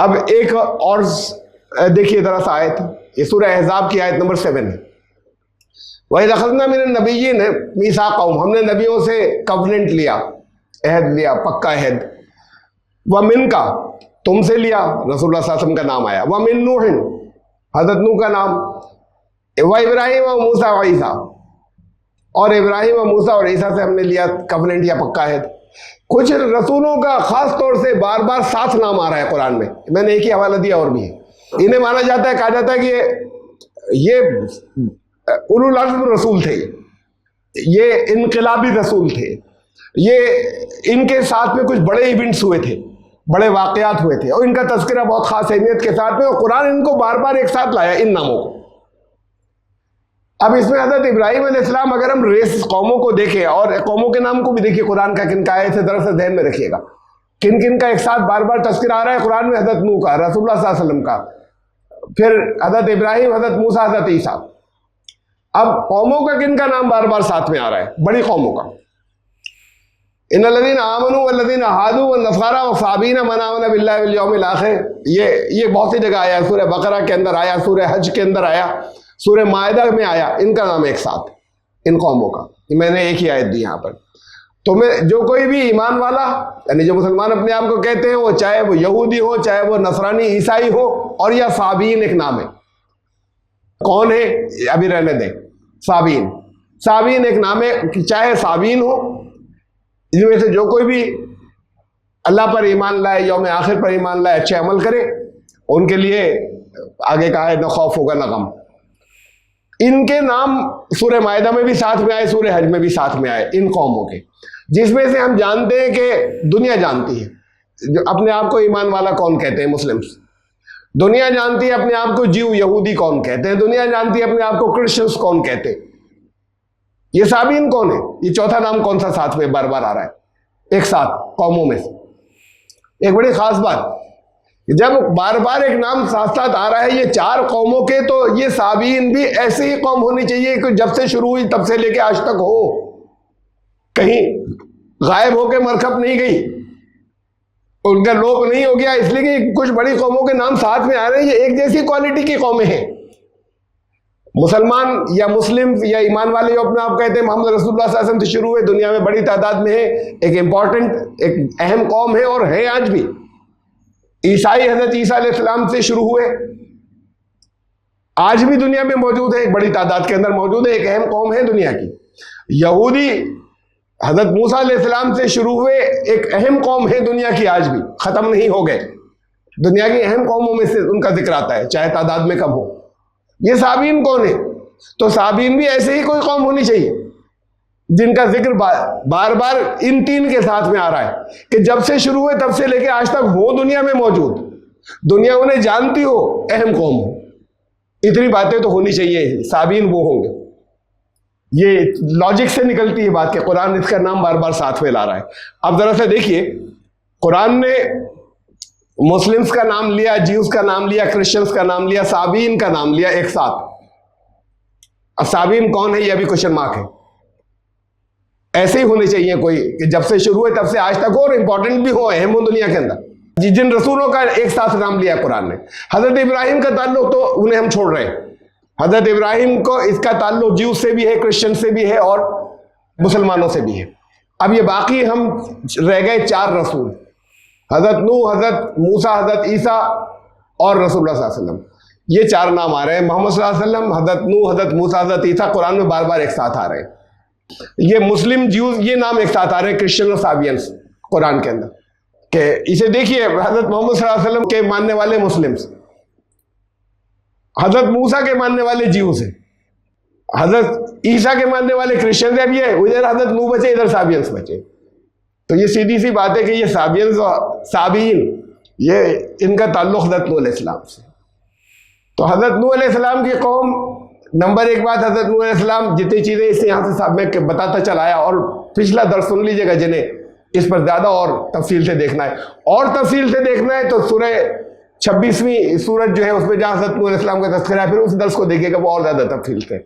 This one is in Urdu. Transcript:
اب ایک اور دیکھیے ذرا سا آیت، یہ سورہ احزاب کی آیت نمبر 7 ہے۔ وَإِذْ أَخَذْنَا مِنَ النَّبِيِّينَ مِيثَاقَهُمْ، ہم نے نبیوں سے کوننٹ لیا، عہد لیا، پکا عہد۔ وَمِنْكَ، تم سے لیا، رسول اللہ صلی اللہ علیہ وسلم کا نام آیا۔ وَمِن نُوحٍ، حضرت نوح کا نام۔ وَإِبْرَاہِيمَ وَمُوسَىٰ وَعِیسیٰ، اور ابراہیم و موسیٰ اور عیسیٰ سے ہم نے لیا کوننٹ یا پکا عہد۔ کچھ رسولوں کا خاص طور سے بار بار 7 نام آ رہا ہے قرآن میں نے ایک ہی حوالہ دیا اور بھی ہے۔ انہیں مانا جاتا ہے، کہا جاتا ہے کہ یہ اولو العزم رسول تھے، یہ انقلابی رسول تھے، یہ ان کے ساتھ میں کچھ بڑے ایونٹس ہوئے تھے، بڑے واقعات ہوئے تھے، اور ان کا تذکرہ بہت خاص اہمیت کے ساتھ میں، اور قرآن ان کو بار بار ایک ساتھ لایا ان ناموں کو۔ اب اس میں حضرت ابراہیم علیہ السلام، اگر ہم ریس قوموں کو دیکھیں اور قوموں کے نام کو بھی دیکھیں، قرآن کا کن کا ہے، اسے ذرا سا ذہن میں رکھیے گا، کن کن کا ایک ساتھ بار بار تذکرہ آ رہا ہے قرآن میں؟ حضرت نوح کا، رسول اللہ صلی اللہ علیہ وسلم کا، پھر حضرت ابراہیم، حضرت موسیٰ، حضرت عیسیٰ۔ اب قوموں کا کن کا نام بار بار ساتھ میں آ رہا ہے؟ بڑی قوموں کا۔ ان الذین آمنوا والذین ہادوا والنصارى والصابین من آمن باللہ والیوم الآخر، یہ بہت سی جگہ آیا، سورہ بقرہ کے اندر آیا، سورہ حج کے اندر آیا، سورہ مائدہ میں آیا، ان کا نام ایک ساتھ، ان قوموں کا۔ میں نے ایک ہی آیت دی یہاں پر۔ تو جو کوئی بھی ایمان والا، یعنی جو مسلمان اپنے آپ کو کہتے ہیں، وہ چاہے وہ یہودی ہو، چاہے وہ نصرانی عیسائی ہو، اور یا صابین ایک نام ہے۔ کون ہے؟ ابھی رہنے دیں۔ صابین ایک نام ہے، چاہے صابین ہو، جن میں سے جو کوئی بھی اللہ پر ایمان لائے، یوم آخر پر ایمان لائے، اچھے عمل کرے، ان کے لیے آگے کہا ہے نہ خوف ہوگا نہ غم۔ ان کے نام سورہ مائدہ میں بھی ساتھ میں آئے، سورہ حج میں بھی ساتھ میں آئے، ان قوموں کے، جس میں سے ہم جانتے ہیں کہ دنیا جانتی ہے جو اپنے آپ کو ایمان والا کون کہتے ہیں، مسلمز۔ دنیا جانتی ہے اپنے آپ کو جیو یہودی کون کہتے ہیں، دنیا جانتی ہے اپنے آپ کو کرسچنز کون کہتے ہیں۔ یہ صابین کون ہے؟ یہ چوتھا نام کون سا ساتھ میں بار بار آ رہا ہے ایک ساتھ قوموں میں سے؟ ایک بڑی خاص بات، جب بار بار ایک نام ساتھ ساتھ آ رہا ہے یہ 4 قوموں کے، تو یہ صابین بھی ایسی ہی قوم ہونی چاہیے کہ جب سے شروع ہوئی تب سے لے کے آج تک ہو، کہیں غائب ہو کے مرکب نہیں گئی، ان کا لوپ نہیں ہو گیا، اس لیے کہ کچھ بڑی قوموں کے نام ساتھ میں آ رہے ہیں۔ یہ ایک جیسی کوالٹی کی قومیں ہیں۔ مسلمان یا مسلم یا ایمان والے جو اپنے آپ کہتے ہیں محمد رسول اللہ صلی اللہ علیہ وسلم سے شروع ہوئے، دنیا میں بڑی تعداد میں ہے، ایک امپورٹنٹ، ایک اہم قوم ہے، اور ہے آج بھی۔ عیسائی حضرت عیسیٰ علیہ السلام سے شروع ہوئے، آج بھی دنیا میں موجود ہے، ایک بڑی تعداد کے اندر موجود ہے، ایک اہم قوم ہے دنیا کی۔ یہودی حضرت موسیٰ علیہ السلام سے شروع ہوئے، ایک اہم قوم ہے دنیا کی، آج بھی ختم نہیں ہو گئے، دنیا کی اہم قوموں میں سے ان کا ذکر آتا ہے، چاہے تعداد میں کم ہو۔ یہ صابین کون ہے؟ تو صابین بھی ایسے ہی کوئی قوم ہونی چاہیے جن کا ذکر بار بار ان 3 کے ساتھ میں آ رہا ہے، کہ جب سے شروع ہوئے تب سے لے کے آج تک ہو دنیا میں موجود، دنیا انہیں جانتی ہو، اہم قوم ہو۔ اتنی باتیں تو ہونی چاہیے، صابین وہ ہوں گے۔ یہ لاجک سے نکلتی ہے بات کہ قرآن اس کا نام بار بار ساتھ میں لا رہا ہے۔ اب ذرا سا دیکھیے، قرآن نے مسلمز کا نام لیا، جیوز کا نام لیا، کرسچنز کا نام لیا، صابین کا نام لیا ایک ساتھ۔ اب صابین کون ہے یہ ابھی کوشچن مارک ہے۔ ایسے ہی ہونے چاہیے کوئی کہ جب سے شروع ہوئے تب سے آج تک ہو، اور امپورٹنٹ بھی ہو، اہم ہو دنیا کے اندر۔ جن رسولوں کا ایک ساتھ نام لیا قرآن نے، حضرت ابراہیم کا تعلق تو انہیں ہم چھوڑ رہے ہیں، حضرت ابراہیم کو اس کا تعلق جیو سے بھی ہے، کرسچن سے بھی ہے، اور مسلمانوں سے بھی ہے۔ اب یہ باقی ہم رہ گئے 4 رسول، حضرت نوح، حضرت موسیٰ، حضرت عیسیٰ اور رسول اللہ صلی اللہ علیہ وسلم۔ یہ 4 نام آ رہے ہیں، محمد صلی اللہ علیہ وسلم، حضرت نوح، حضرت موسیٰ، حضرت عیسیٰ، قرآن میں بار بار ایک ساتھ آ رہے ہیں۔ یہ مسلم، جیوز، یہ نام ایک ساتھ آ رہے ہیں، کرسچن اور صابینس قرآن کے اندر، کہ اسے دیکھیے حضرت محمد صلی اللہ علیہ وسلم کے ماننے والے مسلمس، حضرت موسیٰ کے ماننے والے جیوز ہیں، حضرت عیسیٰ کے ماننے والے کرسچن ہیں۔ اب یہ ادھر حضرت نوح بچے، ادھر صابینس بچے، تو یہ سیدھی سی بات ہے کہ یہ صابینس اور صابین، یہ ان کا تعلق حضرت نوح علیہ السلام سے۔ تو حضرت نوح علیہ السلام کی قوم، نمبر 1 بات، حضرت نوح علیہ السلام جتنی چیزیں اس سے یہاں سے صاحب میں بتاتا چلا آیا، اور پچھلا درس سن لیجیے گا جنہیں اس پر زیادہ اور تفصیل سے دیکھنا ہے، اور تفصیل سے دیکھنا ہے تو سورہ 26ویں سورت جو ہے اس میں جہاں حضرت نوح علیہ السلام کا تذکرہ ہے، پھر اس درس کو دیکھیے گا، وہ اور زیادہ تفصیل سے۔